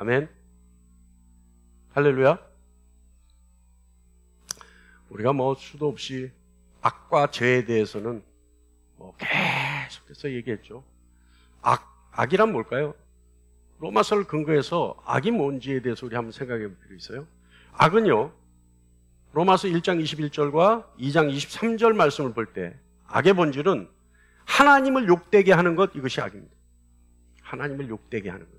아멘. 할렐루야. 우리가 수도 없이 악과 죄에 대해서는 계속해서 얘기했죠. 악이란 뭘까요? 로마서를 근거해서 악이 뭔지에 대해서 우리 한번 생각해 볼 필요 있어요. 악은요, 로마서 1장 21절과 2장 23절 말씀을 볼 때 악의 본질은 하나님을 욕되게 하는 것, 이것이 악입니다. 하나님을 욕되게 하는 것.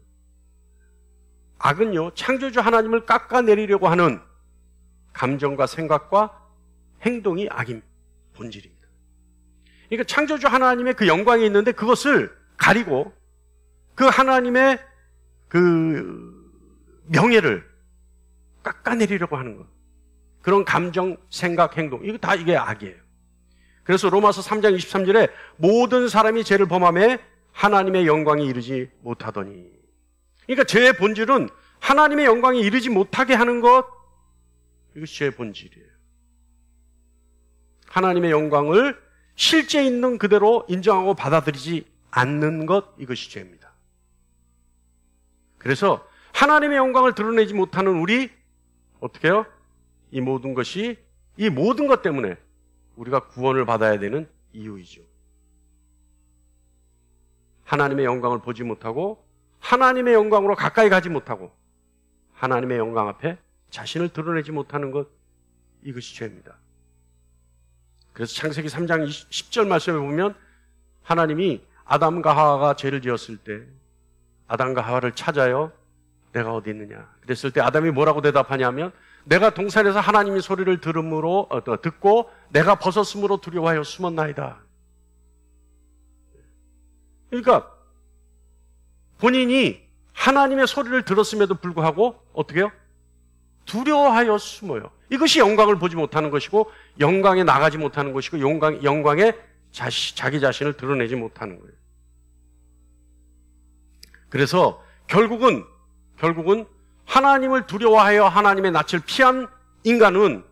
악은요, 창조주 하나님을 깎아내리려고 하는 감정과 생각과 행동이 악인 본질입니다. 그러니까 창조주 하나님의 그 영광이 있는데 그것을 가리고 그 하나님의 그 명예를 깎아내리려고 하는 것. 그런 감정, 생각, 행동, 이게 악이에요. 그래서 로마서 3장 23절에 모든 사람이 죄를 범하며 하나님의 영광에 이르지 못하더니. 그러니까 죄의 본질은 하나님의 영광에 이르지 못하게 하는 것, 이것이 죄의 본질이에요. 하나님의 영광을 실제 있는 그대로 인정하고 받아들이지 않는 것, 이것이 죄입니다. 그래서 하나님의 영광을 드러내지 못하는 우리, 어떻게 해요? 이 모든 것 때문에 우리가 구원을 받아야 되는 이유이죠. 하나님의 영광을 보지 못하고 하나님의 영광으로 가까이 가지 못하고 하나님의 영광 앞에 자신을 드러내지 못하는 것, 이것이 죄입니다. 그래서 창세기 3장 10절 말씀에 보면 하나님이 아담과 하와가 죄를 지었을 때 아담과 하와를 찾아요. 내가 어디 있느냐. 그랬을 때 아담이 뭐라고 대답하냐면 내가 동산에서 하나님의 소리를 듣고 내가 벗었으므로 두려워하여 숨었나이다. 그러니까 본인이 하나님의 소리를 들었음에도 불구하고 어떻게 해요? 두려워하여 숨어요. 이것이 영광을 보지 못하는 것이고 영광에 나가지 못하는 것이고 영광에 자기 자신을 드러내지 못하는 거예요. 그래서 결국은 하나님을 두려워하여 하나님의 낯을 피한 인간은,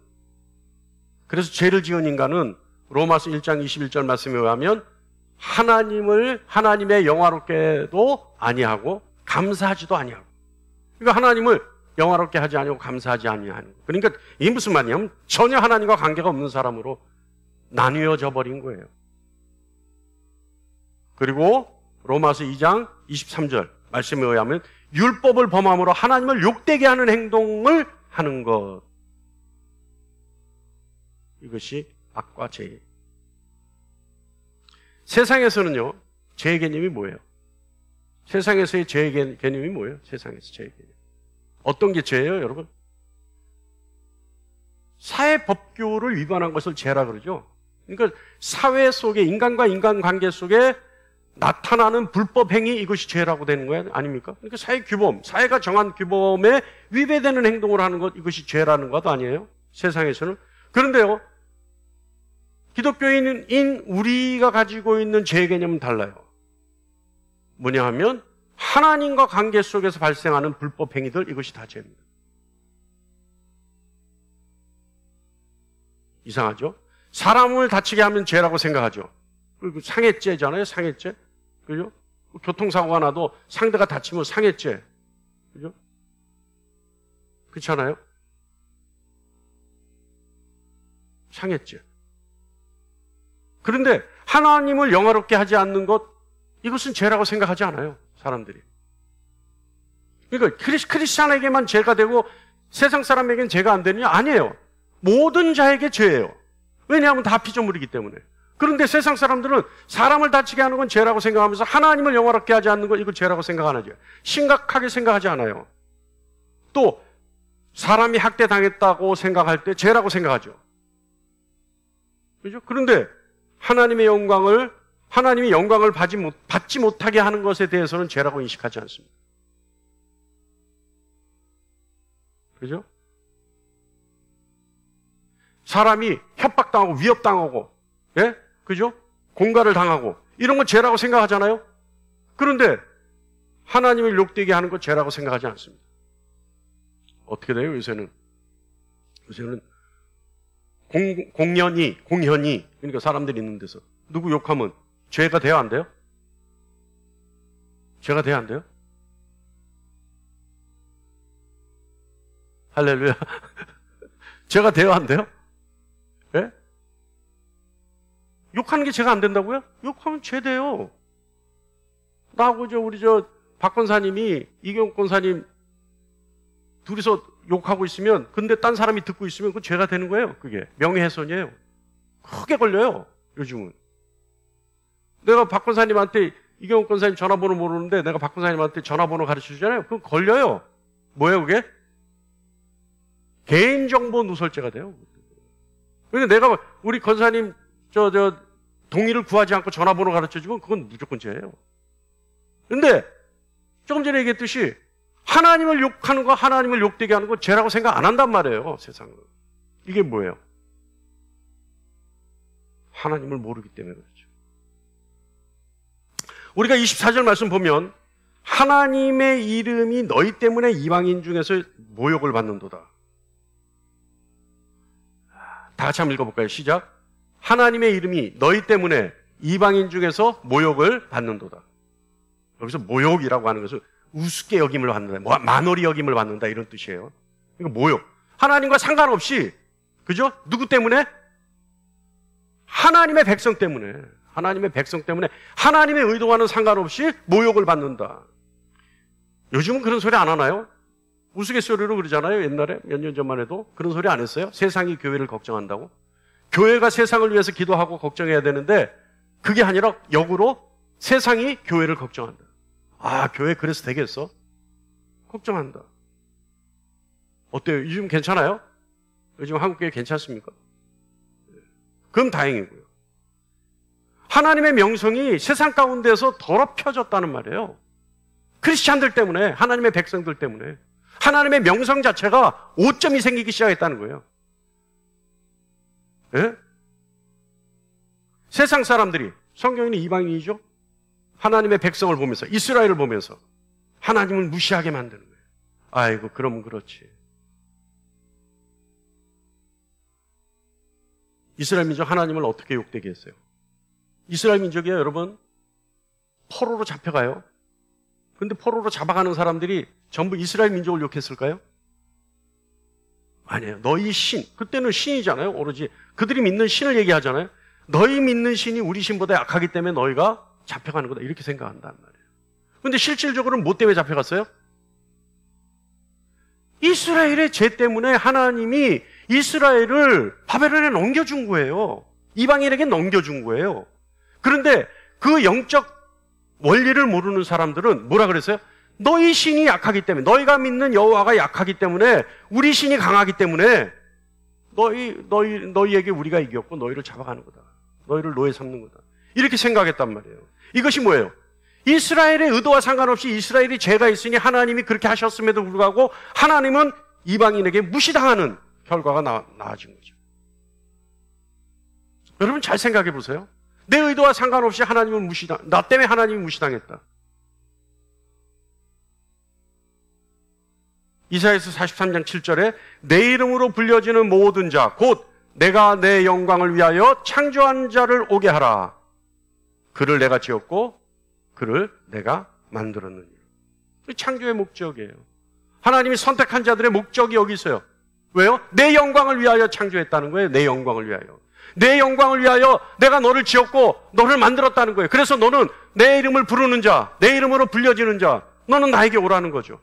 그래서 죄를 지은 인간은 로마서 1장 21절 말씀에 의하면 하나님의 영화롭게도 아니하고 감사하지도 아니하고. 그러니까 하나님을 영화롭게 하지 아니하고 감사하지 아니하는 거. 그러니까 이게 무슨 말이냐면 전혀 하나님과 관계가 없는 사람으로 나뉘어져 버린 거예요. 그리고 로마서 2장 23절 말씀에 의하면 율법을 범함으로 하나님을 욕되게 하는 행동을 하는 것. 이것이 악과 죄예요. 세상에서는요, 죄의 개념이 뭐예요? 세상에서의 죄의 개념이 뭐예요? 세상에서 죄의 개념. 어떤 게 죄예요, 여러분? 사회 법규를 위반한 것을 죄라 그러죠. 그러니까 사회 속에, 인간과 인간관계 속에 나타나는 불법 행위, 이것이 죄라고 되는 거예요, 아닙니까? 그러니까 사회가 정한 규범에 위배되는 행동을 하는 것, 이것이 죄라는 것 아니에요? 세상에서는. 그런데요, 기독교인인 우리가 가지고 있는 죄의 개념은 달라요. 뭐냐 하면 하나님과 관계 속에서 발생하는 불법 행위들, 이것이 다 죄입니다. 이상하죠? 사람을 다치게 하면 죄라고 생각하죠. 그리고 상해죄잖아요, 상해죄. 그죠? 교통사고가 나도 상대가 다치면 상해죄. 그죠? 그렇잖아요? 상해죄. 그런데 하나님을 영화롭게 하지 않는 것, 이것은 죄라고 생각하지 않아요, 사람들이. 그러니까 크리스찬에게만 죄가 되고 세상 사람에게는 죄가 안 되느냐? 아니에요. 모든 자에게 죄예요. 왜냐하면 다 피조물이기 때문에. 그런데 세상 사람들은 사람을 다치게 하는 건 죄라고 생각하면서 하나님을 영화롭게 하지 않는 것, 이거 죄라고 생각 안 하죠. 심각하게 생각하지 않아요. 또 사람이 학대당했다고 생각할 때 죄라고 생각하죠. 그죠? 그런데 하나님이 영광을 받지 못하게 하는 것에 대해서는 죄라고 인식하지 않습니다. 그죠? 사람이 협박당하고 위협당하고, 예? 그죠? 공갈을 당하고, 이런 건 죄라고 생각하잖아요? 그런데 하나님을 욕되게 하는 건 죄라고 생각하지 않습니다. 어떻게 돼요, 요새는? 요새는 공연히, 그러니까 사람들이 있는 데서 누구 욕하면 죄가 돼야 안 돼요? 죄가 돼야 안 돼요? 할렐루야. 제가 돼요, 안 돼요? 예? 욕하는 게 제가 안 된다고요? 욕하면 죄 돼요. 나하고 우리 박 권사님이, 이경 권사님 둘이서 욕하고 있으면, 근데 딴 사람이 듣고 있으면 그 죄가 되는 거예요. 그게 명예훼손이에요. 크게 걸려요, 요즘은. 내가 박 권사님한테, 이경 권사님 전화번호 모르는데 내가 박 권사님한테 전화번호 가르쳐 주잖아요. 그럼 걸려요. 뭐예요, 그게? 개인정보 누설죄가 돼요. 그러니까 내가 우리 권사님 동의를 구하지 않고 전화번호 가르쳐 주면 그건 무조건 죄예요. 근데 조금 전에 얘기했듯이 하나님을 욕하는 거, 하나님을 욕되게 하는 거 죄라고 생각 안 한단 말이에요, 세상은. 이게 뭐예요? 하나님을 모르기 때문에 그렇죠. 우리가 24절 말씀 보면 하나님의 이름이 너희 때문에 이방인 중에서 모욕을 받는도다. 다 같이 한번 읽어볼까요? 시작. 하나님의 이름이 너희 때문에 이방인 중에서 모욕을 받는도다. 여기서 모욕이라고 하는 것은 우습게 여김을 받는다, 만월히 여김을 받는다, 이런 뜻이에요. 그러니까 모욕. 하나님과 상관없이, 그죠? 누구 때문에? 하나님의 백성 때문에. 하나님의 백성 때문에 하나님의 의도와는 상관없이 모욕을 받는다. 요즘은 그런 소리 안 하나요? 우스갯소리로 그러잖아요. 옛날에 몇 년 전만 해도 그런 소리 안 했어요? 세상이 교회를 걱정한다고? 교회가 세상을 위해서 기도하고 걱정해야 되는데 그게 아니라 역으로 세상이 교회를 걱정한다. 아, 교회 그래서 되겠어? 걱정한다. 어때요? 요즘 괜찮아요? 요즘 한국교회 괜찮습니까? 그럼 다행이고요. 하나님의 명성이 세상 가운데서 더럽혀졌다는 말이에요. 크리스찬들 때문에, 하나님의 백성들 때문에 하나님의 명성 자체가 오점이 생기기 시작했다는 거예요. 예? 세상 사람들이, 성경에는 이방인이죠? 하나님의 백성을 보면서, 이스라엘을 보면서 하나님을 무시하게 만드는 거예요. 아이고, 그러면 그렇지. 이스라엘 민족 하나님을 어떻게 욕되게 했어요? 이스라엘 민족이요, 여러분, 포로로 잡혀가요. 근데 포로로 잡아가는 사람들이 전부 이스라엘 민족을 욕했을까요? 아니에요. 너희 신, 그때는 신이잖아요. 오로지 그들이 믿는 신을 얘기하잖아요. 너희 믿는 신이 우리 신보다 약하기 때문에 너희가 잡혀가는 거다, 이렇게 생각한단 말이에요. 근데 실질적으로는 뭐 때문에 잡혀갔어요? 이스라엘의 죄 때문에 하나님이 이스라엘을 바벨론에 넘겨준 거예요. 이방인에게 넘겨준 거예요. 그런데 그 영적 원리를 모르는 사람들은 뭐라 그랬어요? 너희 신이 약하기 때문에, 너희가 믿는 여호와가 약하기 때문에, 우리 신이 강하기 때문에 너희에게 우리가 이겼고 너희를 잡아가는 거다, 너희를 노예 삼는 거다, 이렇게 생각했단 말이에요. 이것이 뭐예요? 이스라엘의 의도와 상관없이 이스라엘이 죄가 있으니 하나님이 그렇게 하셨음에도 불구하고 하나님은 이방인에게 무시당하는 결과가 나아진 거죠. 여러분 잘 생각해 보세요. 내 의도와 상관없이 하나님은 나 때문에 하나님이 무시당했다. 이사야서 43장 7절에 내 이름으로 불려지는 모든 자, 곧 내가 내 영광을 위하여 창조한 자를 오게 하라. 그를 내가 지었고 그를 내가 만들었느니라. 창조의 목적이에요. 하나님이 선택한 자들의 목적이 여기 있어요. 왜요? 내 영광을 위하여 창조했다는 거예요. 내 영광을 위하여. 내 영광을 위하여 내가 너를 지었고 너를 만들었다는 거예요. 그래서 너는 내 이름을 부르는 자, 내 이름으로 불려지는 자, 너는 나에게 오라는 거죠.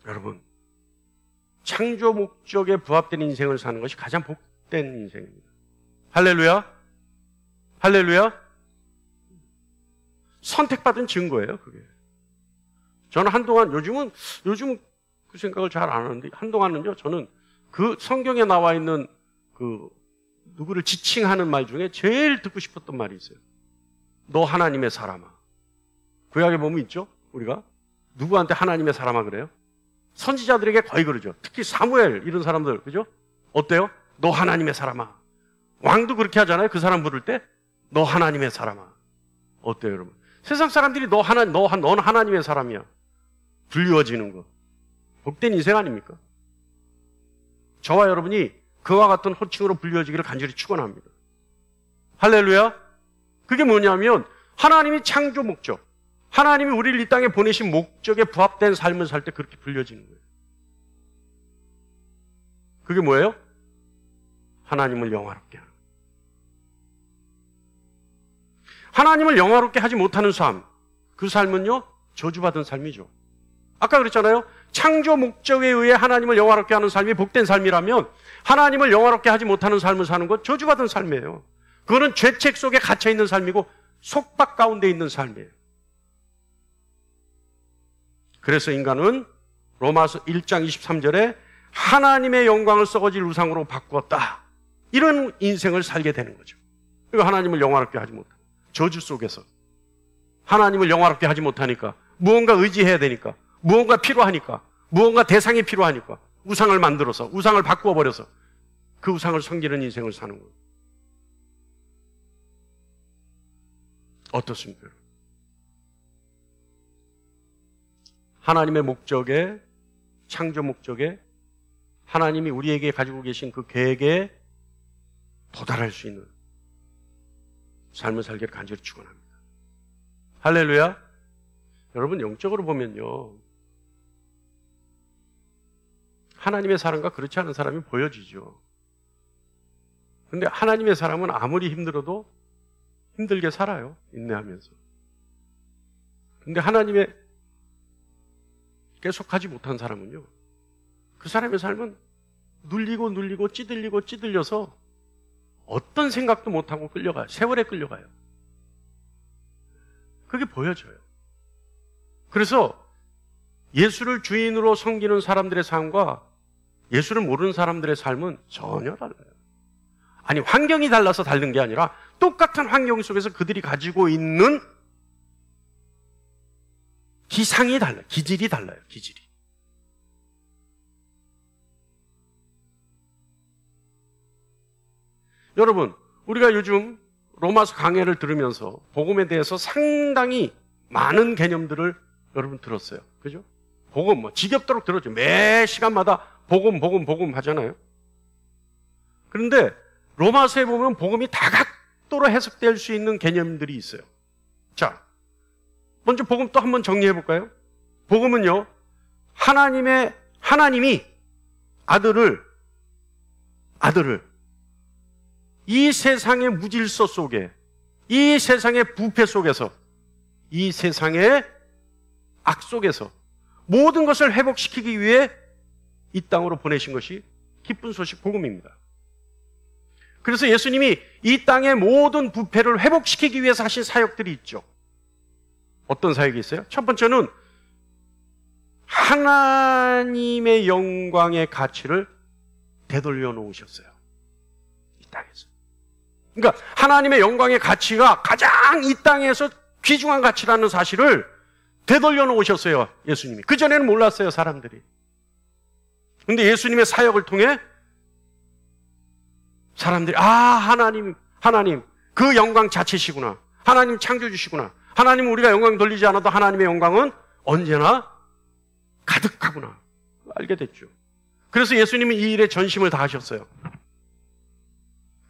여러분, 창조 목적에 부합된 인생을 사는 것이 가장 복된 인생입니다. 할렐루야? 할렐루야? 선택받은 증거예요, 그게. 저는 한동안, 요즘은 그 생각을 잘 안 하는데, 한동안은요, 저는 그 성경에 나와 있는 누구를 지칭하는 말 중에 제일 듣고 싶었던 말이 있어요. 너 하나님의 사람아. 구약에 보면 있죠? 우리가 누구한테 하나님의 사람아 그래요? 선지자들에게 거의 그러죠. 특히 사무엘 이런 사람들, 그죠? 어때요? 너 하나님의 사람아. 왕도 그렇게 하잖아요. 그 사람 부를 때 너 하나님의 사람아. 어때요, 여러분? 세상 사람들이 넌 하나님의 사람이야. 불리워지는 거. 복된 인생 아닙니까? 저와 여러분이 그와 같은 호칭으로 불리워지기를 간절히 축원합니다. 할렐루야. 그게 뭐냐면 하나님이 창조 목적, 하나님이 우리를 이 땅에 보내신 목적에 부합된 삶을 살 때 그렇게 불려지는 거예요. 그게 뭐예요? 하나님을 영화롭게 하는. 하나님을 영화롭게 하지 못하는 삶, 그 삶은요, 저주받은 삶이죠. 아까 그랬잖아요. 창조 목적에 의해 하나님을 영화롭게 하는 삶이 복된 삶이라면 하나님을 영화롭게 하지 못하는 삶을 사는 건 저주받은 삶이에요. 그거는 죄책 속에 갇혀있는 삶이고 속박 가운데 있는 삶이에요. 그래서 인간은 로마서 1장 23절에 하나님의 영광을 썩어질 우상으로 바꾸었다. 이런 인생을 살게 되는 거죠. 그리고 하나님을 영화롭게 하지 못하는 저주 속에서 하나님을 영화롭게 하지 못하니까 무언가 의지해야 되니까 무언가 필요하니까 무언가 대상이 필요하니까 우상을 만들어서 우상을 바꾸어버려서 그 우상을 섬기는 인생을 사는 거예요. 어떻습니까? 하나님의 목적에 창조 목적에 하나님이 우리에게 가지고 계신 그 계획에 도달할 수 있는 삶을 살기를 간절히 축원합니다. 할렐루야. 여러분 영적으로 보면요, 하나님의 사람과 그렇지 않은 사람이 보여지죠. 그런데 하나님의 사람은 아무리 힘들어도 힘들게 살아요. 인내하면서. 그런데 하나님의 계속하지 못한 사람은요, 그 사람의 삶은 눌리고 찌들려서 어떤 생각도 못하고 끌려가요. 세월에 끌려가요. 그게 보여져요. 그래서 예수를 주인으로 섬기는 사람들의 삶과 예수를 모르는 사람들의 삶은 전혀 달라요. 아니, 환경이 달라서 다른 게 아니라 똑같은 환경 속에서 그들이 가지고 있는 기상이 달라요. 기질이 달라요. 기질이. 여러분, 우리가 요즘 로마서 강해를 들으면서 복음에 대해서 상당히 많은 개념들을 여러분 들었어요. 그죠? 복음, 지겹도록 들었죠. 매 시간마다 복음 하잖아요. 그런데 로마서에 보면 복음이 다각도로 해석될 수 있는 개념들이 있어요. 자, 먼저 복음 또 한번 정리해 볼까요? 복음은요, 하나님이 아들을 이 세상의 무질서 속에, 이 세상의 부패 속에서, 이 세상의 악 속에서 모든 것을 회복시키기 위해 이 땅으로 보내신 것이 기쁜 소식 복음입니다. 그래서 예수님이 이 땅의 모든 부패를 회복시키기 위해서 하신 사역들이 있죠. 어떤 사역이 있어요? 첫 번째는 하나님의 영광의 가치를 되돌려 놓으셨어요. 이 땅에서. 그러니까 하나님의 영광의 가치가 가장 이 땅에서 귀중한 가치라는 사실을 되돌려 놓으셨어요. 예수님이. 그전에는 몰랐어요, 사람들이. 그런데 예수님의 사역을 통해 사람들이 하나님 그 영광 자체시구나. 하나님 창조주시구나. 하나님 우리가 영광 돌리지 않아도 하나님의 영광은 언제나 가득하구나. 알게 됐죠. 그래서 예수님은 이 일에 전심을 다하셨어요.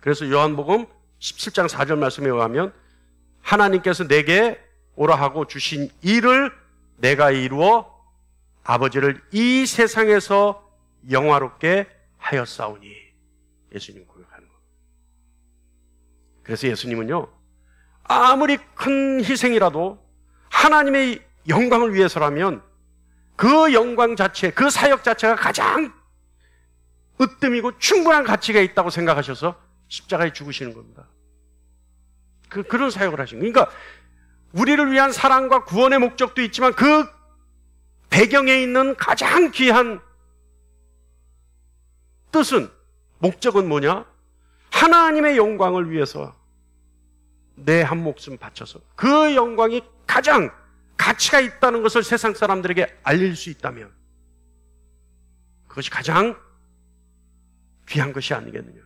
그래서 요한복음 17장 4절 말씀에 의하면 하나님께서 내게 오라 하고 주신 일을 내가 이루어 아버지를 이 세상에서 영화롭게 하였사오니. 예수님 고백하는 거. 그래서 예수님은요, 아무리 큰 희생이라도 하나님의 영광을 위해서라면 그 영광 자체, 그 사역 자체가 가장 으뜸이고 충분한 가치가 있다고 생각하셔서 십자가에 죽으시는 겁니다. 그런 사역을 하신 거예요. 그러니까 우리를 위한 사랑과 구원의 목적도 있지만 그 배경에 있는 가장 귀한 뜻은, 목적은 뭐냐? 하나님의 영광을 위해서 내 한 목숨 바쳐서 그 영광이 가장 가치가 있다는 것을 세상 사람들에게 알릴 수 있다면 그것이 가장 귀한 것이 아니겠느냐.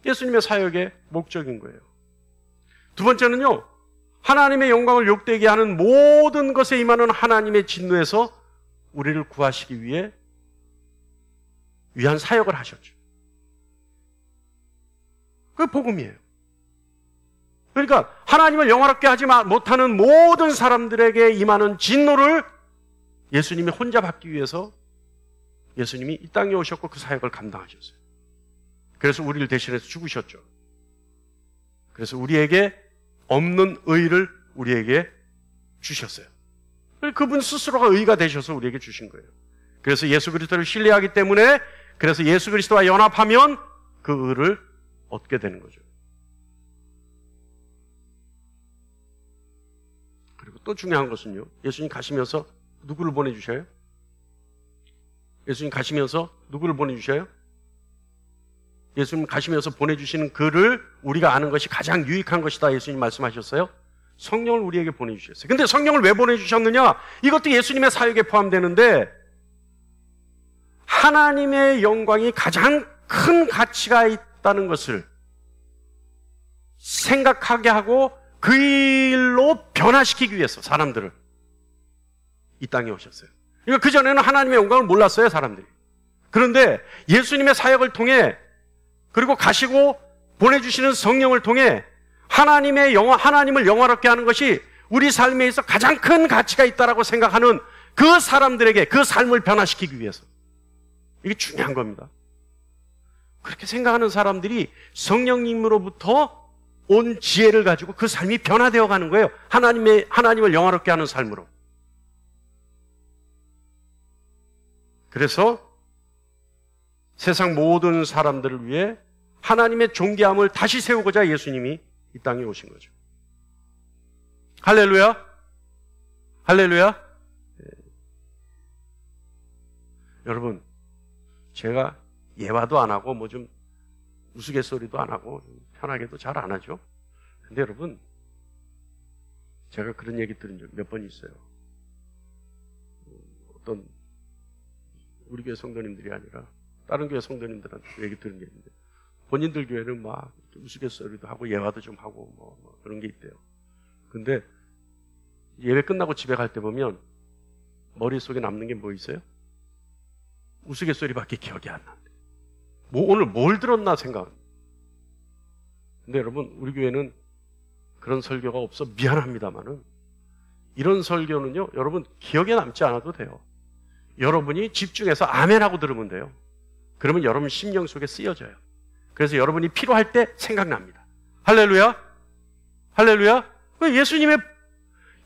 예수님의 사역의 목적인 거예요. 두 번째는요, 하나님의 영광을 욕되게 하는 모든 것에 임하는 하나님의 진노에서 우리를 구하시기 위한 사역을 하셨죠. 그게 복음이에요. 그러니까 하나님을 영화롭게 하지 못하는 모든 사람들에게 임하는 진노를 예수님이 혼자 받기 위해서 예수님이 이 땅에 오셨고 그 사역을 감당하셨어요. 그래서 우리를 대신해서 죽으셨죠. 그래서 우리에게 없는 의를 우리에게 주셨어요. 그분 스스로가 의가 되셔서 우리에게 주신 거예요. 그래서 예수 그리스도를 신뢰하기 때문에 그래서 예수 그리스도와 연합하면 그 의를 얻게 되는 거죠. 그리고 또 중요한 것은요. 예수님 가시면서 누구를 보내주셔요? 예수님 가시면서 누구를 보내주셔요? 예수님 가시면서 보내주시는 그를 우리가 아는 것이 가장 유익한 것이다 예수님 말씀하셨어요. 성령을 우리에게 보내주셨어요. 근데 성령을 왜 보내주셨느냐? 이것도 예수님의 사역에 포함되는데 하나님의 영광이 가장 큰 가치가 있다는 것을 생각하게 하고 그 일로 변화시키기 위해서 사람들을 이 땅에 오셨어요. 그러니까 그전에는 하나님의 영광을 몰랐어요, 사람들이. 그런데 예수님의 사역을 통해 그리고 가시고 보내주시는 성령을 통해 하나님을 영화롭게 하는 것이 우리 삶에 있어 가장 큰 가치가 있다라고 생각하는 그 사람들에게 그 삶을 변화시키기 위해서. 이게 중요한 겁니다. 그렇게 생각하는 사람들이 성령님으로부터 온 지혜를 가지고 그 삶이 변화되어 가는 거예요. 하나님을 영화롭게 하는 삶으로. 그래서 세상 모든 사람들을 위해 하나님의 존귀함을 다시 세우고자 예수님이 이 땅에 오신 거죠. 할렐루야. 할렐루야. 네. 여러분, 제가 예화도 안 하고 뭐 좀 우스갯소리도 안 하고 편하게도 잘 안 하죠. 근데 여러분, 제가 그런 얘기 들은 적 몇 번 있어요. 어떤 우리 교회 성도님들이 아니라 다른 교회 성도님들한테 얘기 들은 게 있는데 본인들 교회는 막 우스갯소리도 하고 예화도 좀 하고 뭐 그런 게 있대요. 근데 예배 끝나고 집에 갈 때 보면 머릿속에 남는 게 뭐 있어요? 우스갯소리밖에 기억이 안 난대. 오늘 뭘 들었나 생각합니다. 근데 여러분, 우리 교회는 그런 설교가 없어 미안합니다만은 이런 설교는요, 여러분 기억에 남지 않아도 돼요. 여러분이 집중해서 아멘하고 들으면 돼요. 그러면 여러분 심령 속에 쓰여져요. 그래서 여러분이 필요할 때 생각납니다. 할렐루야. 할렐루야.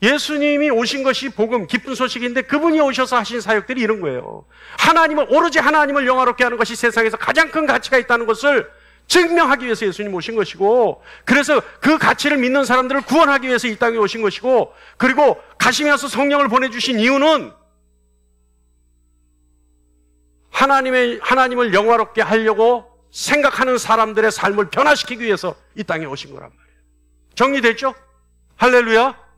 예수님이 오신 것이 복음, 기쁜 소식인데 그분이 오셔서 하신 사역들이 이런 거예요. 오로지 하나님을 영화롭게 하는 것이 세상에서 가장 큰 가치가 있다는 것을 증명하기 위해서 예수님 오신 것이고, 그래서 그 가치를 믿는 사람들을 구원하기 위해서 이 땅에 오신 것이고, 그리고 가시면서 성령을 보내주신 이유는 하나님을 영화롭게 하려고 생각하는 사람들의 삶을 변화시키기 위해서 이 땅에 오신 거란 말이에요. 정리됐죠? 할렐루야.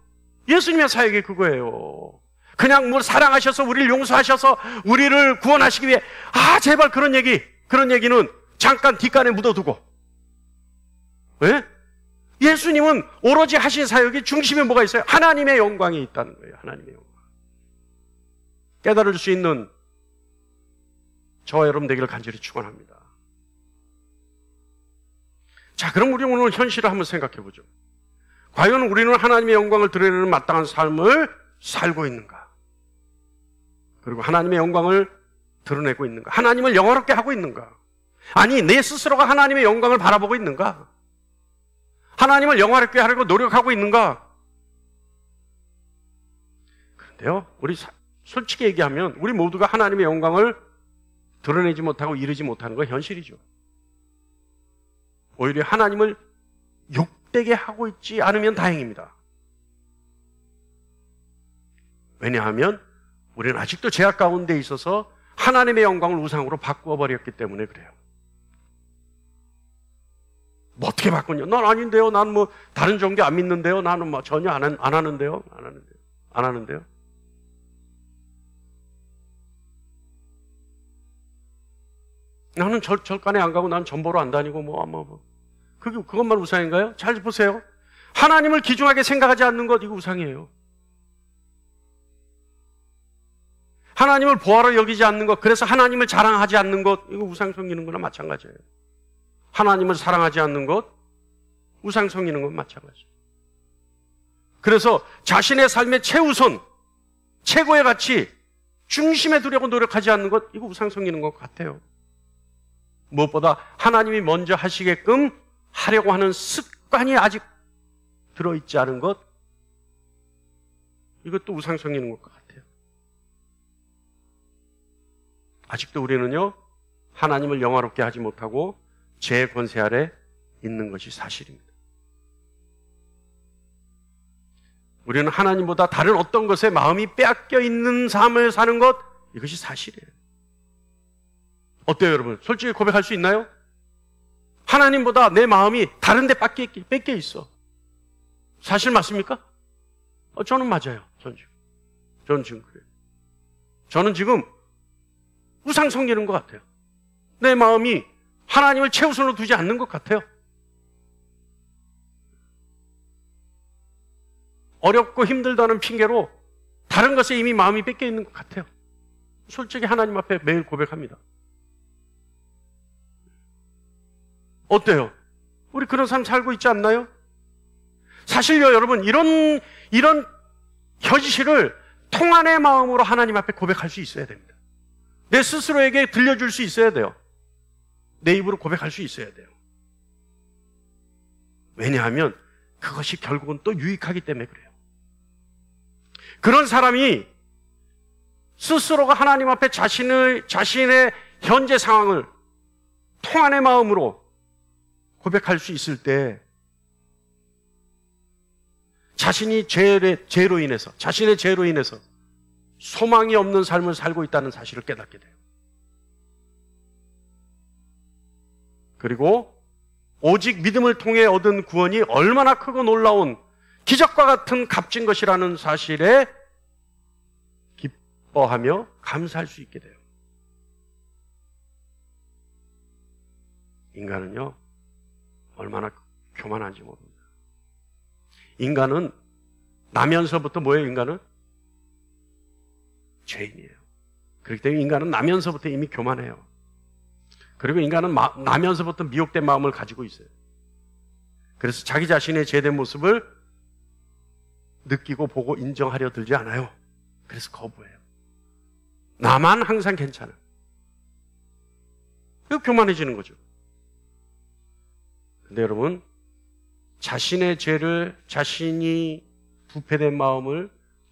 예수님의 사역이 그거예요. 그냥 뭐 사랑하셔서 우리를 용서하셔서 우리를 구원하시기 위해 제발 그런 얘기는 잠깐 뒷간에 묻어두고. 왜? 예수님은 오로지 하신 사역이 중심에 뭐가 있어요? 하나님의 영광이 있다는 거예요. 하나님의 영광. 깨달을 수 있는 저와 여러분 되기를 간절히 축원합니다. 자, 그럼 우리 오늘 현실을 한번 생각해 보죠. 과연 우리는 하나님의 영광을 드러내는 마땅한 삶을 살고 있는가? 그리고 하나님의 영광을 드러내고 있는가? 하나님을 영화롭게 하고 있는가? 아니, 내 스스로가 하나님의 영광을 바라보고 있는가? 하나님을 영화롭게 하려고 노력하고 있는가? 그런데요, 우리 솔직히 얘기하면 우리 모두가 하나님의 영광을 드러내지 못하고 이루지 못하는 건 현실이죠. 오히려 하나님을 욕되게 하고 있지 않으면 다행입니다. 왜냐하면 우리는 아직도 죄악 가운데 있어서 하나님의 영광을 우상으로 바꾸어 버렸기 때문에 그래요. 뭐 어떻게 바꾸냐? 난 아닌데요. 난 뭐 다른 종교 안 믿는데요. 나는 뭐 전혀 안 하는데요. 안 하는데요. 나는 절간에 안 가고 난 전보로 안 다니고 그것만 우상인가요? 잘 보세요. 하나님을 귀중하게 생각하지 않는 것, 이거 우상이에요. 하나님을 보아로 여기지 않는 것, 그래서 하나님을 자랑하지 않는 것, 이거 우상 섬기는 거나 마찬가지예요. 하나님을 사랑하지 않는 것, 우상 섬기는 건 마찬가지예요. 그래서 자신의 삶의 최우선, 최고의 가치, 중심에 두려고 노력하지 않는 것, 이거 우상 섬기는 것 같아요. 무엇보다 하나님이 먼저 하시게끔 하려고 하는 습관이 아직 들어있지 않은 것, 이것도 우상 섬기는 것 같아요. 아직도 우리는요, 하나님을 영화롭게 하지 못하고 죄의 권세 아래 있는 것이 사실입니다. 우리는 하나님보다 다른 어떤 것에 마음이 빼앗겨 있는 삶을 사는 것, 이것이 사실이에요. 어때요, 여러분? 솔직히 고백할 수 있나요? 하나님보다 내 마음이 다른 데 뺏겨 있어. 사실 맞습니까? 저는 맞아요. 저는 지금 그래요. 저는 지금 우상 섬기는 것 같아요. 내 마음이 하나님을 최우선으로 두지 않는 것 같아요. 어렵고 힘들다는 핑계로 다른 것에 이미 마음이 뺏겨 있는 것 같아요. 솔직히 하나님 앞에 매일 고백합니다. 어때요? 우리 그런 삶 살고 있지 않나요? 사실요, 여러분, 이런 현실을 통안의 마음으로 하나님 앞에 고백할 수 있어야 됩니다. 내 스스로에게 들려줄 수 있어야 돼요. 내 입으로 고백할 수 있어야 돼요. 왜냐하면 그것이 결국은 또 유익하기 때문에 그래요. 그런 사람이 스스로가 하나님 앞에 자신의 현재 상황을 통안의 마음으로 고백할 수 있을 때 자신이 자신의 죄로 인해서 소망이 없는 삶을 살고 있다는 사실을 깨닫게 돼요. 그리고 오직 믿음을 통해 얻은 구원이 얼마나 크고 놀라운 기적과 같은 값진 것이라는 사실에 기뻐하며 감사할 수 있게 돼요. 인간은요, 얼마나 교만한지 모릅니다. 인간은 나면서부터 뭐예요, 인간은? 죄인이에요. 그렇기 때문에 인간은 나면서부터 이미 교만해요. 그리고 인간은 나면서부터 미혹된 마음을 가지고 있어요. 그래서 자기 자신의 죄된 모습을 느끼고 보고 인정하려 들지 않아요. 그래서 거부해요. 나만 항상 괜찮아. 그리고 교만해지는 거죠. 근데 여러분, 자신의 죄를, 자신이 부패된 마음을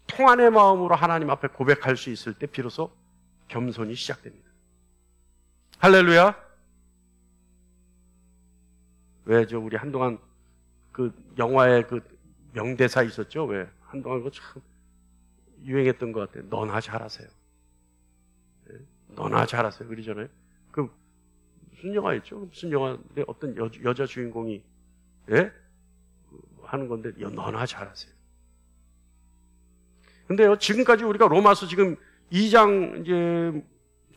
통안의 마음으로 하나님 앞에 고백할 수 있을 때 비로소 겸손이 시작됩니다. 할렐루야. 왜죠? 우리 한동안 그 영화에 그 명대사 있었죠? 왜? 한동안 그거 참 유행했던 것 같아요. 너나 잘하세요. 너나 잘하세요. 그러잖아요. 그 무슨 영화였죠? 무슨 영화인데 어떤 여자 주인공이 하는 건데 너나 잘하세요. 근데요, 지금까지 우리가 로마서 지금 2장 이제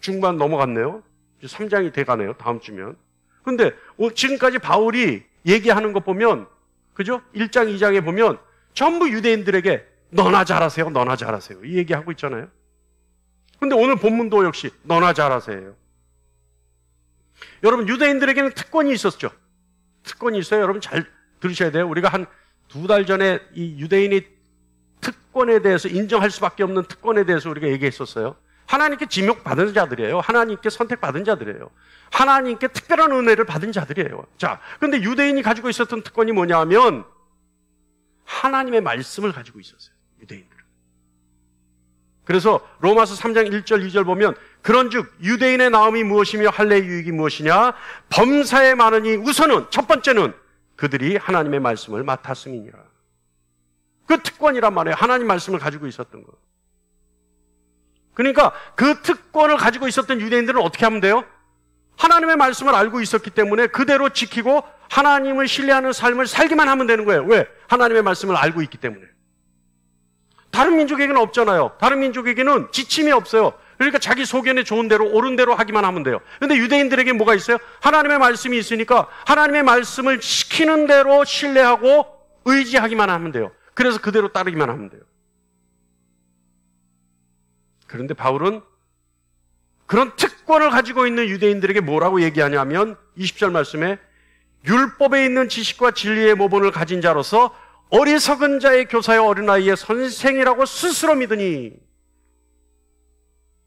중반 넘어갔네요. 이제 3장이 돼가네요. 다음 주면. 근데 지금까지 바울이 얘기하는 것 보면, 그죠? 1장, 2장에 보면 전부 유대인들에게 너나 잘하세요, 너나 잘하세요. 이 얘기하고 있잖아요. 근데 오늘 본문도 역시 너나 잘하세요. 여러분, 유대인들에게는 특권이 있었죠. 특권이 있어요. 여러분 잘 들으셔야 돼요. 우리가 한 2달 전에 이 유대인이 특권에 대해서 인정할 수밖에 없는 특권에 대해서 우리가 얘기했었어요. 하나님께 지목받은 자들이에요. 하나님께 선택받은 자들이에요. 하나님께 특별한 은혜를 받은 자들이에요. 자, 근데 유대인이 가지고 있었던 특권이 뭐냐 하면 하나님의 말씀을 가지고 있었어요. 유대인들은. 그래서 로마서 3장 1절 2절 보면 그런즉 유대인의 나음이 무엇이며 할례의 유익이 무엇이냐? 범사에 많으니 우선은 첫 번째는 그들이 하나님의 말씀을 맡았음이니라. 그 특권이란 말이에요. 하나님 말씀을 가지고 있었던 거. 그러니까 그 특권을 가지고 있었던 유대인들은 어떻게 하면 돼요? 하나님의 말씀을 알고 있었기 때문에 그대로 지키고 하나님을 신뢰하는 삶을 살기만 하면 되는 거예요. 왜? 하나님의 말씀을 알고 있기 때문에. 다른 민족에게는 없잖아요. 다른 민족에게는 지침이 없어요. 그러니까 자기 소견에 좋은 대로 옳은 대로 하기만 하면 돼요. 그런데 유대인들에게 뭐가 있어요? 하나님의 말씀이 있으니까 하나님의 말씀을 시키는 대로 신뢰하고 의지하기만 하면 돼요. 그래서 그대로 따르기만 하면 돼요. 그런데 바울은 그런 특권을 가지고 있는 유대인들에게 뭐라고 얘기하냐면 20절 말씀에 율법에 있는 지식과 진리의 모본을 가진 자로서 어리석은 자의 교사여 어린아이의 선생이라고 스스로 믿으니.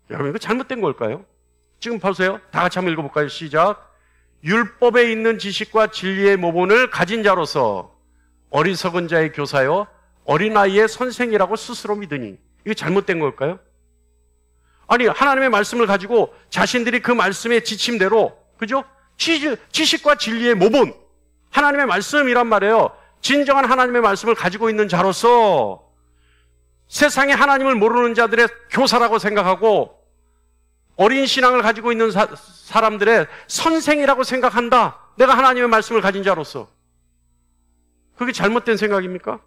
여러분, 이거 잘못된 걸까요? 지금 보세요. 다 같이 한번 읽어볼까요? 시작. 율법에 있는 지식과 진리의 모본을 가진 자로서 어리석은 자의 교사여 어린아이의 선생이라고 스스로 믿으니. 이거 잘못된 걸까요? 아니, 하나님의 말씀을 가지고 자신들이 그 말씀의 지침대로, 그죠? 지식과 진리의 모본, 하나님의 말씀이란 말이에요. 진정한 하나님의 말씀을 가지고 있는 자로서 세상에 하나님을 모르는 자들의 교사라고 생각하고 어린 신앙을 가지고 있는 사람들의 선생이라고 생각한다. 내가 하나님의 말씀을 가진 자로서. 그게 잘못된 생각입니까?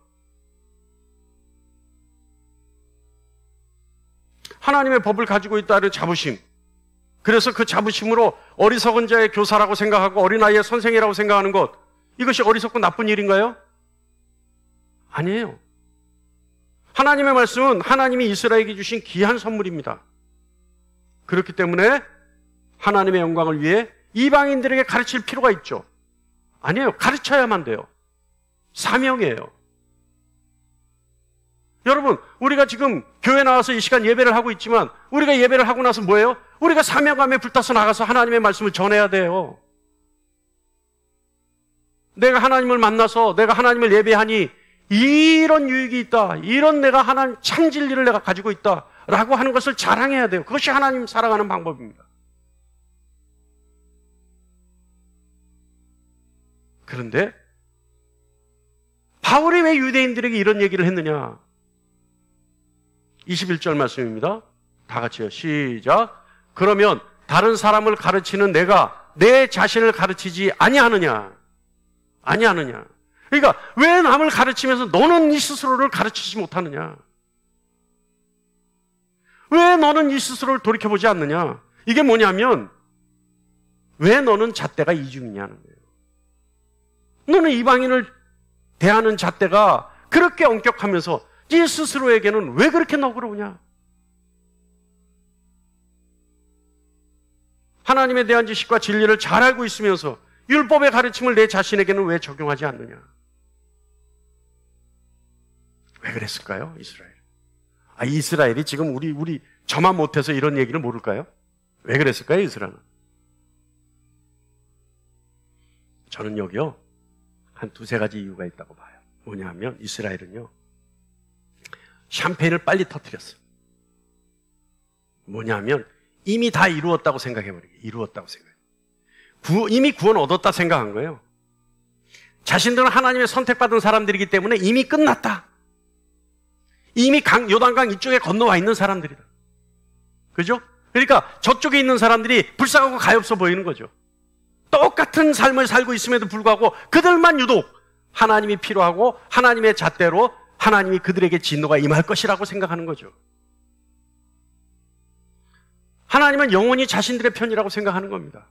하나님의 법을 가지고 있다는 자부심. 그래서 그 자부심으로 어리석은 자의 교사라고 생각하고 어린아이의 선생이라고 생각하는 것, 이것이 어리석고 나쁜 일인가요? 아니에요. 하나님의 말씀은 하나님이 이스라엘에게 주신 귀한 선물입니다. 그렇기 때문에 하나님의 영광을 위해 이방인들에게 가르칠 필요가 있죠. 아니에요. 가르쳐야만 돼요. 사명이에요. 여러분, 우리가 지금 교회 나와서 이 시간 예배를 하고 있지만 우리가 예배를 하고 나서 뭐예요? 우리가 사명감에 불타서 나가서 하나님의 말씀을 전해야 돼요. 내가 하나님을 만나서 내가 하나님을 예배하니 이런 유익이 있다. 이런 내가 하나님 참 진리를 내가 가지고 있다. 라고 하는 것을 자랑해야 돼요. 그것이 하나님 사랑하는 방법입니다. 그런데 바울이 왜 유대인들에게 이런 얘기를 했느냐? 21절 말씀입니다. 다 같이요. 시작. 그러면 다른 사람을 가르치는 내가 내 자신을 가르치지 아니하느냐? 아니하느냐? 그러니까 왜 남을 가르치면서 너는 네 스스로를 가르치지 못하느냐? 왜 너는 네 스스로를 돌이켜보지 않느냐? 이게 뭐냐면 왜 너는 잣대가 이중이냐는 거예요. 너는 이방인을 대하는 잣대가 그렇게 엄격하면서 네 스스로에게는 왜 그렇게 너그러우냐? 하나님에 대한 지식과 진리를 잘 알고 있으면서 율법의 가르침을 내 자신에게는 왜 적용하지 않느냐? 왜 그랬을까요? 이스라엘. 이스라엘이 지금 우리 저만 못해서 이런 얘기를 모를까요? 왜 그랬을까요? 이스라엘은. 저는 여기요 한 두세 가지 이유가 있다고 봐요. 뭐냐 하면 이스라엘은요 샴페인을 빨리 터뜨렸어요. 뭐냐 하면 이미 다 이루었다고 생각해버리고 이루었다고 생각해요. 이미 구원 얻었다 생각한 거예요. 자신들은 하나님의 선택받은 사람들이기 때문에 이미 끝났다. 이미 요단강 이쪽에 건너와 있는 사람들이다. 그죠? 그러니까 저쪽에 있는 사람들이 불쌍하고 가엾어 보이는 거죠. 똑같은 삶을 살고 있음에도 불구하고 그들만 유독 하나님이 필요하고 하나님의 잣대로 하나님이 그들에게 진노가 임할 것이라고 생각하는 거죠. 하나님은 영원히 자신들의 편이라고 생각하는 겁니다.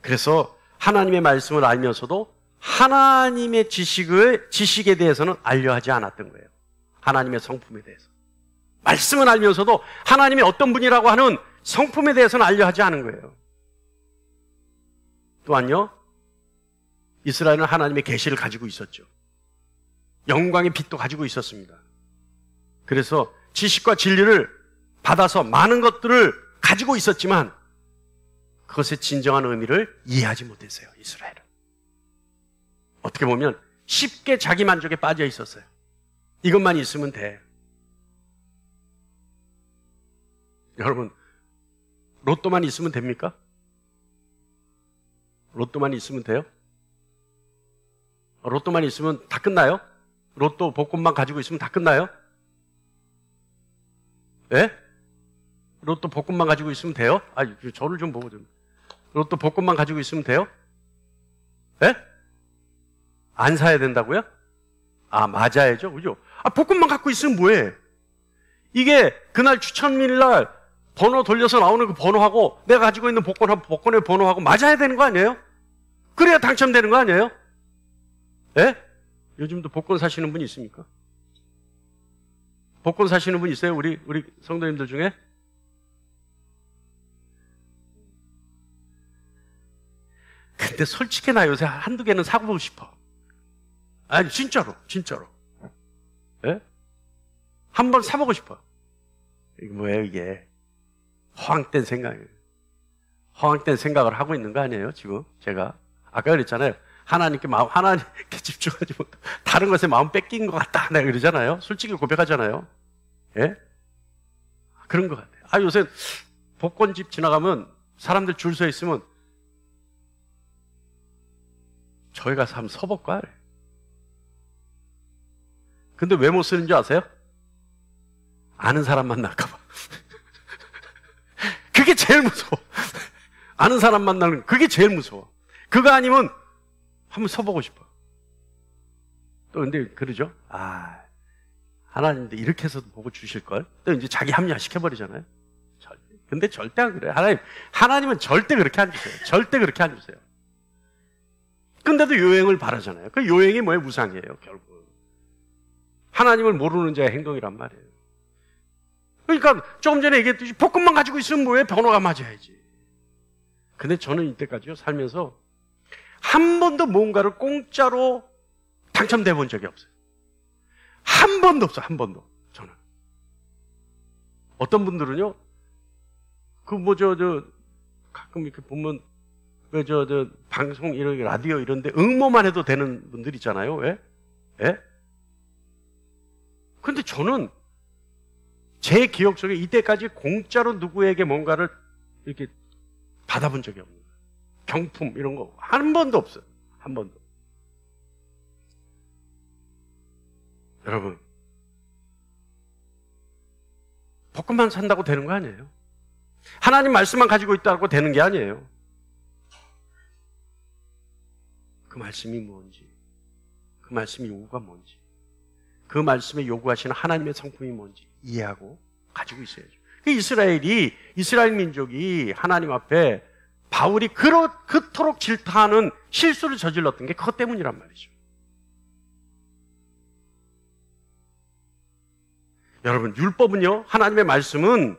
그래서 하나님의 말씀을 알면서도 하나님의 지식에 대해서는 알려하지 않았던 거예요. 하나님의 성품에 대해서. 말씀은 알면서도 하나님이 어떤 분이라고 하는 성품에 대해서는 알려하지 않은 거예요. 또한요, 이스라엘은 하나님의 계시를 가지고 있었죠. 영광의 빛도 가지고 있었습니다. 그래서 지식과 진리를 받아서 많은 것들을 가지고 있었지만 그것의 진정한 의미를 이해하지 못했어요. 이스라엘은. 어떻게 보면 쉽게 자기 만족에 빠져 있었어요. 이것만 있으면 돼. 여러분, 로또만 있으면 됩니까? 로또만 있으면 돼요? 로또만 있으면 다 끝나요? 로또 복권만 가지고 있으면 다 끝나요? 예? 로또 복권만 가지고 있으면 돼요? 저를 좀 보고 좀. 로또 복권만 가지고 있으면 돼요? 예? 안 사야 된다고요? 맞아야죠. 그죠? 복권만 갖고 있으면 뭐해? 이게 그날 추천일 날 번호 돌려서 나오는 그 번호하고 내가 가지고 있는 복권의 번호하고 맞아야 되는 거 아니에요? 그래야 당첨되는 거 아니에요? 예? 요즘도 복권 사시는 분 있습니까? 복권 사시는 분 있어요? 우리 성도님들 중에? 근데 솔직히 나 요새 한두 개는 사고 싶어. 아니, 진짜로. 예? 한번 사보고 싶어. 이게 뭐예요, 이게? 허황된 생각이에요. 허황된 생각을 하고 있는 거 아니에요, 지금? 제가. 아까 그랬잖아요. 하나님께 집중하지 못, 다른 것에 마음 뺏긴 것 같다. 내가 그러잖아요. 솔직히 고백하잖아요. 예? 그런 것 같아요. 아, 요새 복권집 지나가면 사람들 줄 서 있으면 저희 가서 한번 서볼까? 근데 왜 못 쓰는 줄 아세요? 아는 사람 만날까봐. 그게 제일 무서워. 아는 사람 만나는 그게 제일 무서워. 그거 아니면 한번 서보고 싶어. 또 근데 그러죠? 아, 하나님도 이렇게 해서도 보고 주실걸? 또 이제 자기 합리화시켜버리잖아요. 근데 절대 안 그래요. 하나님은 절대 그렇게 안 주세요. 절대 그렇게 안 주세요. 근데도 요행을 바라잖아요. 그 요행이 뭐예요? 우상이에요, 결국. 하나님을 모르는 자의 행동이란 말이에요. 그러니까 조금 전에 얘기했듯이 복권만 가지고 있으면 뭐예요? 번호가 맞아야지. 근데 저는 이때까지요, 살면서 한 번도 뭔가를 공짜로 당첨돼 본 적이 없어요. 한 번도 없어요, 한 번도. 저는. 어떤 분들은요, 가끔 이렇게 보면, 방송, 라디오 이런데 응모만 해도 되는 분들 있잖아요. 왜? 예? 근데 저는 제 기억 속에 이때까지 공짜로 누구에게 뭔가를 이렇게 받아본 적이 없는 거예요. 경품 이런 거 한 번도 없어요. 한 번도. 여러분, 복권만 산다고 되는 거 아니에요. 하나님 말씀만 가지고 있다고 되는 게 아니에요. 그 말씀이 뭔지, 그 말씀의 요구가 뭔지, 그 말씀에 요구하시는 하나님의 성품이 뭔지 이해하고 가지고 있어야죠. 이스라엘 민족이 하나님 앞에 바울이 그토록 질타하는 실수를 저질렀던 게 그것 때문이란 말이죠. 여러분, 율법은요, 하나님의 말씀은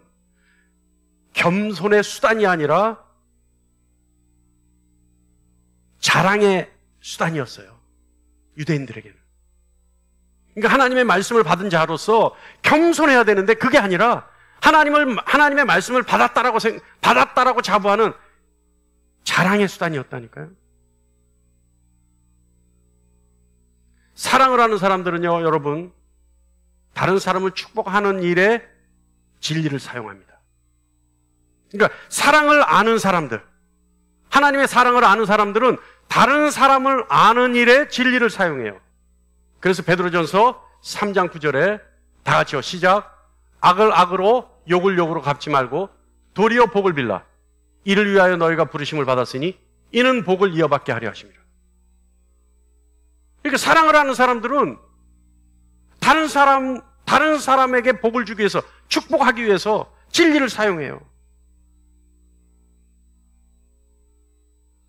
겸손의 수단이 아니라 자랑의 수단이었어요. 유대인들에게는. 그러니까 하나님의 말씀을 받은 자로서 겸손해야 되는데 그게 아니라 하나님의 말씀을 받았다라고 자부하는 자랑의 수단이었다니까요. 사랑을 하는 사람들은요, 여러분, 다른 사람을 축복하는 일에 진리를 사용합니다. 그러니까 사랑을 아는 사람들, 하나님의 사랑을 아는 사람들은 다른 사람을 아는 일에 진리를 사용해요. 그래서 베드로전서 3장 9절에 다 같이요, 시작. 악을 악으로 욕을 욕으로 갚지 말고 도리어 복을 빌라. 이를 위하여 너희가 부르심을 받았으니 이는 복을 이어받게 하려 하심이라. 그러니까 사랑을 하는 사람들은 다른 사람에게 복을 주기 위해서, 축복하기 위해서 진리를 사용해요.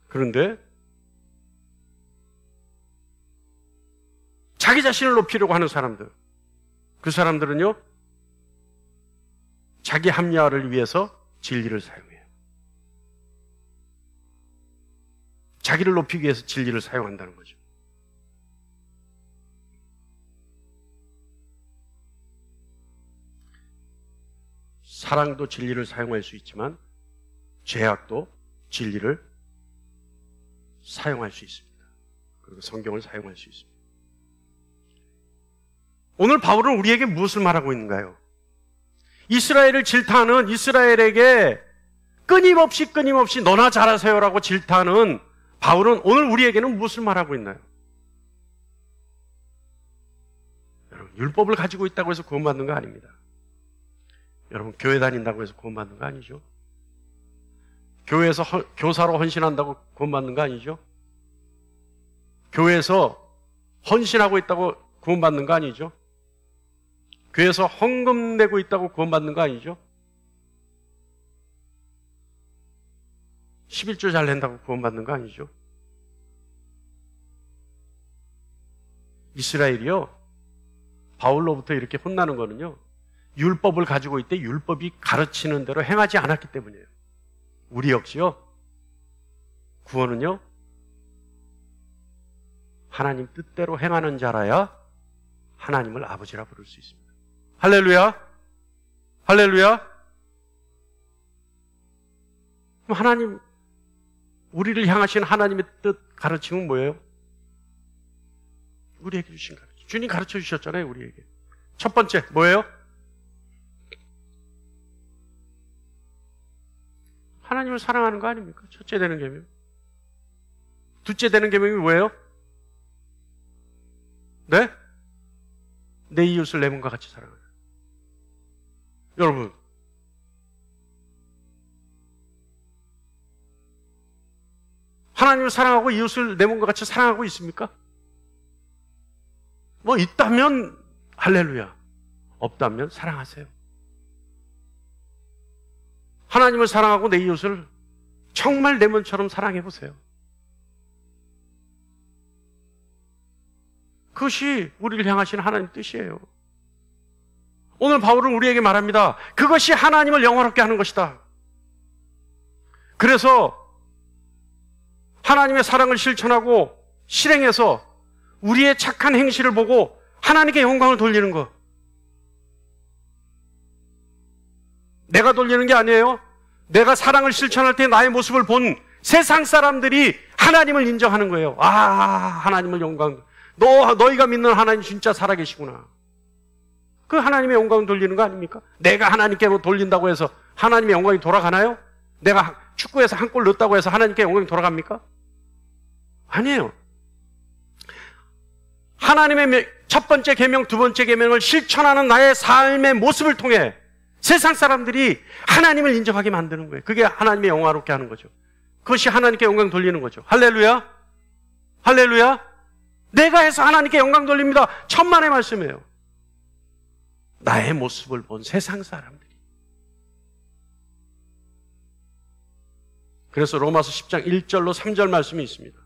그런데 자기 자신을 높이려고 하는 사람들, 그 사람들은요, 자기 합리화를 위해서 진리를 사용해요. 자기를 높이기 위해서 진리를 사용한다는 거죠. 사랑도 진리를 사용할 수 있지만 죄악도 진리를 사용할 수 있습니다. 그리고 성경을 사용할 수 있습니다. 오늘 바울은 우리에게 무엇을 말하고 있는가요? 이스라엘을 질타하는, 이스라엘에게 끊임없이 너나 잘하세요라고 질타하는 바울은 오늘 우리에게는 무엇을 말하고 있나요? 여러분, 율법을 가지고 있다고 해서 구원받는 거 아닙니다. 여러분, 교회 다닌다고 해서 구원받는 거 아니죠? 교회에서 교사로 헌신한다고 구원받는 거 아니죠? 교회에서 헌신하고 있다고 구원받는 거 아니죠? 교회에서 헌금 내고 있다고 구원받는 거 아니죠? 11조 잘 낸다고 구원받는 거 아니죠? 이스라엘이요, 바울로부터 이렇게 혼나는 거는요, 율법을 가지고 있대 율법이 가르치는 대로 행하지 않았기 때문이에요. 우리 역시요, 구원은요, 하나님 뜻대로 행하는 자라야 하나님을 아버지라 부를 수 있습니다. 할렐루야! 할렐루야! 그럼 하나님, 우리를 향하신 하나님의 뜻 가르침은 뭐예요? 우리에게 주신 가르침. 주님 가르쳐 주셨잖아요, 우리에게. 첫 번째, 뭐예요? 하나님을 사랑하는 거 아닙니까? 첫째 되는 계명. 둘째 되는 계명이 뭐예요? 네? 내 이웃을 내 몸과 같이 사랑하는. 여러분, 하나님을 사랑하고 이웃을 내 몸과 같이 사랑하고 있습니까? 뭐 있다면 할렐루야, 없다면 사랑하세요. 하나님을 사랑하고 내 이웃을 정말 내 몸처럼 사랑해 보세요. 그것이 우리를 향하신 하나님 뜻이에요. 오늘 바울은 우리에게 말합니다. 그것이 하나님을 영화롭게 하는 것이다. 그래서 하나님의 사랑을 실천하고 실행해서 우리의 착한 행실을 보고 하나님께 영광을 돌리는 것. 내가 돌리는 게 아니에요. 내가 사랑을 실천할 때 나의 모습을 본 세상 사람들이 하나님을 인정하는 거예요. 아, 하나님을 영광. 너희가 믿는 하나님 진짜 살아계시구나. 그 하나님의 영광을 돌리는 거 아닙니까? 내가 하나님께 돌린다고 해서 하나님의 영광이 돌아가나요? 내가 축구에서 한 골 넣었다고 해서 하나님께 영광이 돌아갑니까? 아니에요. 하나님의 첫 번째 계명, 두 번째 계명을 실천하는 나의 삶의 모습을 통해 세상 사람들이 하나님을 인정하게 만드는 거예요. 그게 하나님의 영화롭게 하는 거죠. 그것이 하나님께 영광 돌리는 거죠. 할렐루야? 할렐루야? 내가 해서 하나님께 영광 돌립니다. 천만의 말씀이에요. 나의 모습을 본 세상 사람들이. 그래서 로마서 10장 1절로 3절 말씀이 있습니다.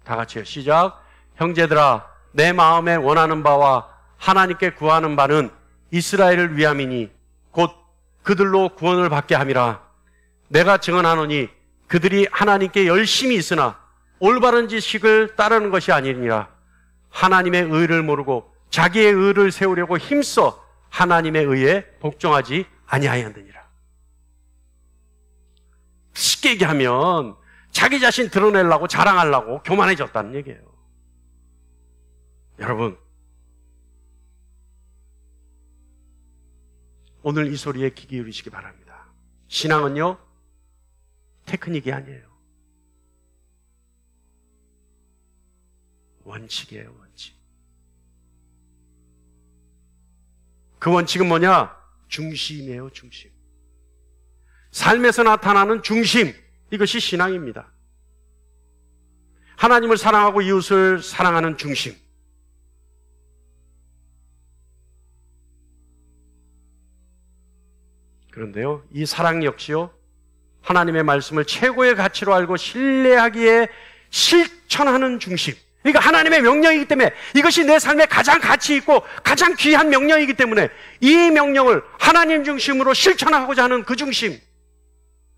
다 같이요. 시작. 형제들아, 내 마음에 원하는 바와 하나님께 구하는 바는 이스라엘을 위함이니 곧 그들로 구원을 받게 함이라. 내가 증언하노니 그들이 하나님께 열심히 있으나 올바른 지식을 따르는 것이 아니니라. 하나님의 의를 모르고 자기의 의를 세우려고 힘써 하나님의 의에 복종하지 아니하였느니라. 쉽게 얘기하면 자기 자신 드러내려고 자랑하려고 교만해졌다는 얘기예요. 여러분, 오늘 이 소리에 귀 기울이시기 바랍니다. 신앙은요, 테크닉이 아니에요. 원칙이에요, 원칙. 그 원칙은 뭐냐? 중심이에요, 중심. 삶에서 나타나는 중심, 이것이 신앙입니다. 하나님을 사랑하고 이웃을 사랑하는 중심. 그런데요, 이 사랑 역시요, 하나님의 말씀을 최고의 가치로 알고 신뢰하기에 실천하는 중심. 그러니까 하나님의 명령이기 때문에 이것이 내 삶에 가장 가치 있고 가장 귀한 명령이기 때문에 이 명령을 하나님 중심으로 실천하고자 하는 그 중심,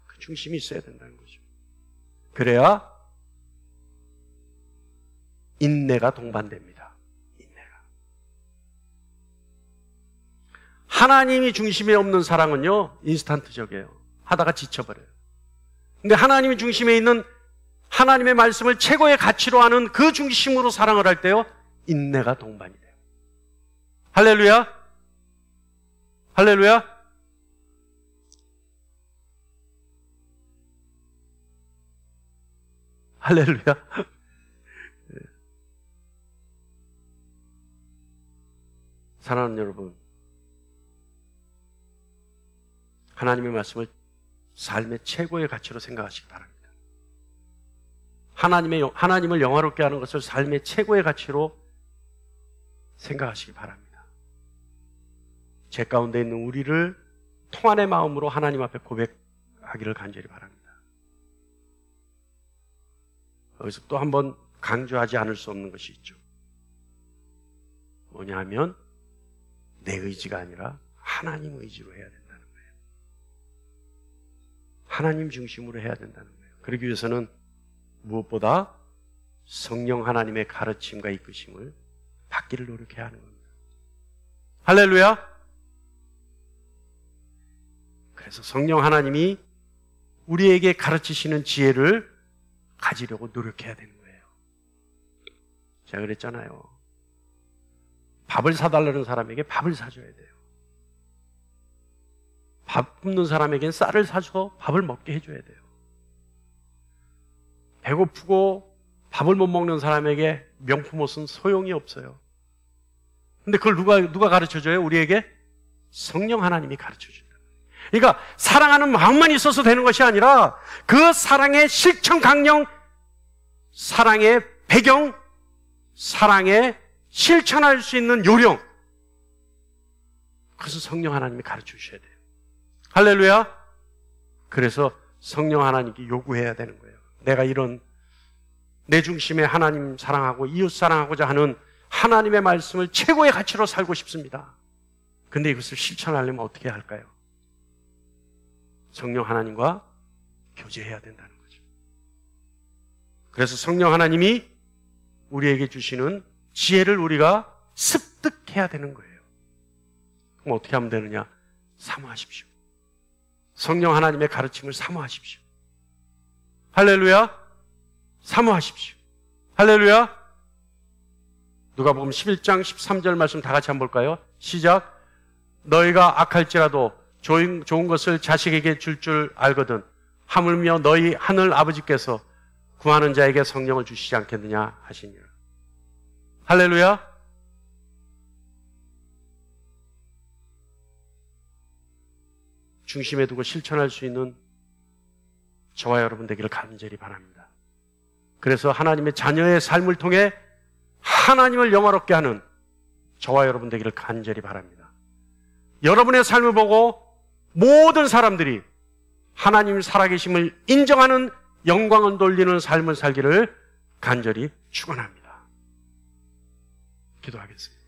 그 중심이 있어야 된다는 거죠. 그래야 인내가 동반됩니다. 인내가. 하나님이 중심에 없는 사랑은요, 인스턴트적이에요. 하다가 지쳐버려요. 근데 하나님이 중심에 있는 하나님의 말씀을 최고의 가치로 하는 그 중심으로 사랑을 할 때요, 인내가 동반이 돼요. 할렐루야? 할렐루야? 할렐루야? 사랑하는 여러분, 하나님의 말씀을 삶의 최고의 가치로 생각하시기 바랍니다. 하나님을 영화롭게 하는 것을 삶의 최고의 가치로 생각하시기 바랍니다. 제 가운데 있는 우리를 통안의 마음으로 하나님 앞에 고백하기를 간절히 바랍니다. 여기서 또 한 번 강조하지 않을 수 없는 것이 있죠. 뭐냐 하면 내 의지가 아니라 하나님 의지로 해야 된다는 거예요. 하나님 중심으로 해야 된다는 거예요. 그러기 위해서는 무엇보다 성령 하나님의 가르침과 이끄심을 받기를 노력해야 하는 겁니다. 할렐루야! 그래서 성령 하나님이 우리에게 가르치시는 지혜를 가지려고 노력해야 되는 거예요. 제가 그랬잖아요. 밥을 사달라는 사람에게 밥을 사줘야 돼요. 밥 굶는 사람에겐 쌀을 사서 밥을 먹게 해줘야 돼요. 배고프고 밥을 못 먹는 사람에게 명품 옷은 소용이 없어요. 근데 그걸 누가 가르쳐줘요? 우리에게 성령 하나님이 가르쳐준다. 그러니까 사랑하는 마음만 있어서 되는 것이 아니라 그 사랑의 실천 강령, 사랑의 배경, 사랑의 실천할 수 있는 요령, 그것을 성령 하나님이 가르쳐주셔야 돼요. 할렐루야! 그래서 성령 하나님께 요구해야 되는 거예요. 내가 이런 내 중심에 하나님 사랑하고 이웃 사랑하고자 하는 하나님의 말씀을 최고의 가치로 살고 싶습니다. 근데 이것을 실천하려면 어떻게 할까요? 성령 하나님과 교제해야 된다는 거죠. 그래서 성령 하나님이 우리에게 주시는 지혜를 우리가 습득해야 되는 거예요. 그럼 어떻게 하면 되느냐? 사모하십시오. 성령 하나님의 가르침을 사모하십시오. 할렐루야! 사모하십시오. 할렐루야! 누가복음 11장 13절 말씀 다 같이 한번 볼까요? 시작. 너희가 악할지라도 좋은 것을 자식에게 줄 알거든 하물며 너희 하늘 아버지께서 구하는 자에게 성령을 주시지 않겠느냐 하시니라. 할렐루야! 중심에 두고 실천할 수 있는 저와 여러분 되기를 간절히 바랍니다. 그래서 하나님의 자녀의 삶을 통해 하나님을 영화롭게 하는 저와 여러분 되기를 간절히 바랍니다. 여러분의 삶을 보고 모든 사람들이 하나님 살아계심을 인정하는 영광을 돌리는 삶을 살기를 간절히 축원합니다. 기도하겠습니다.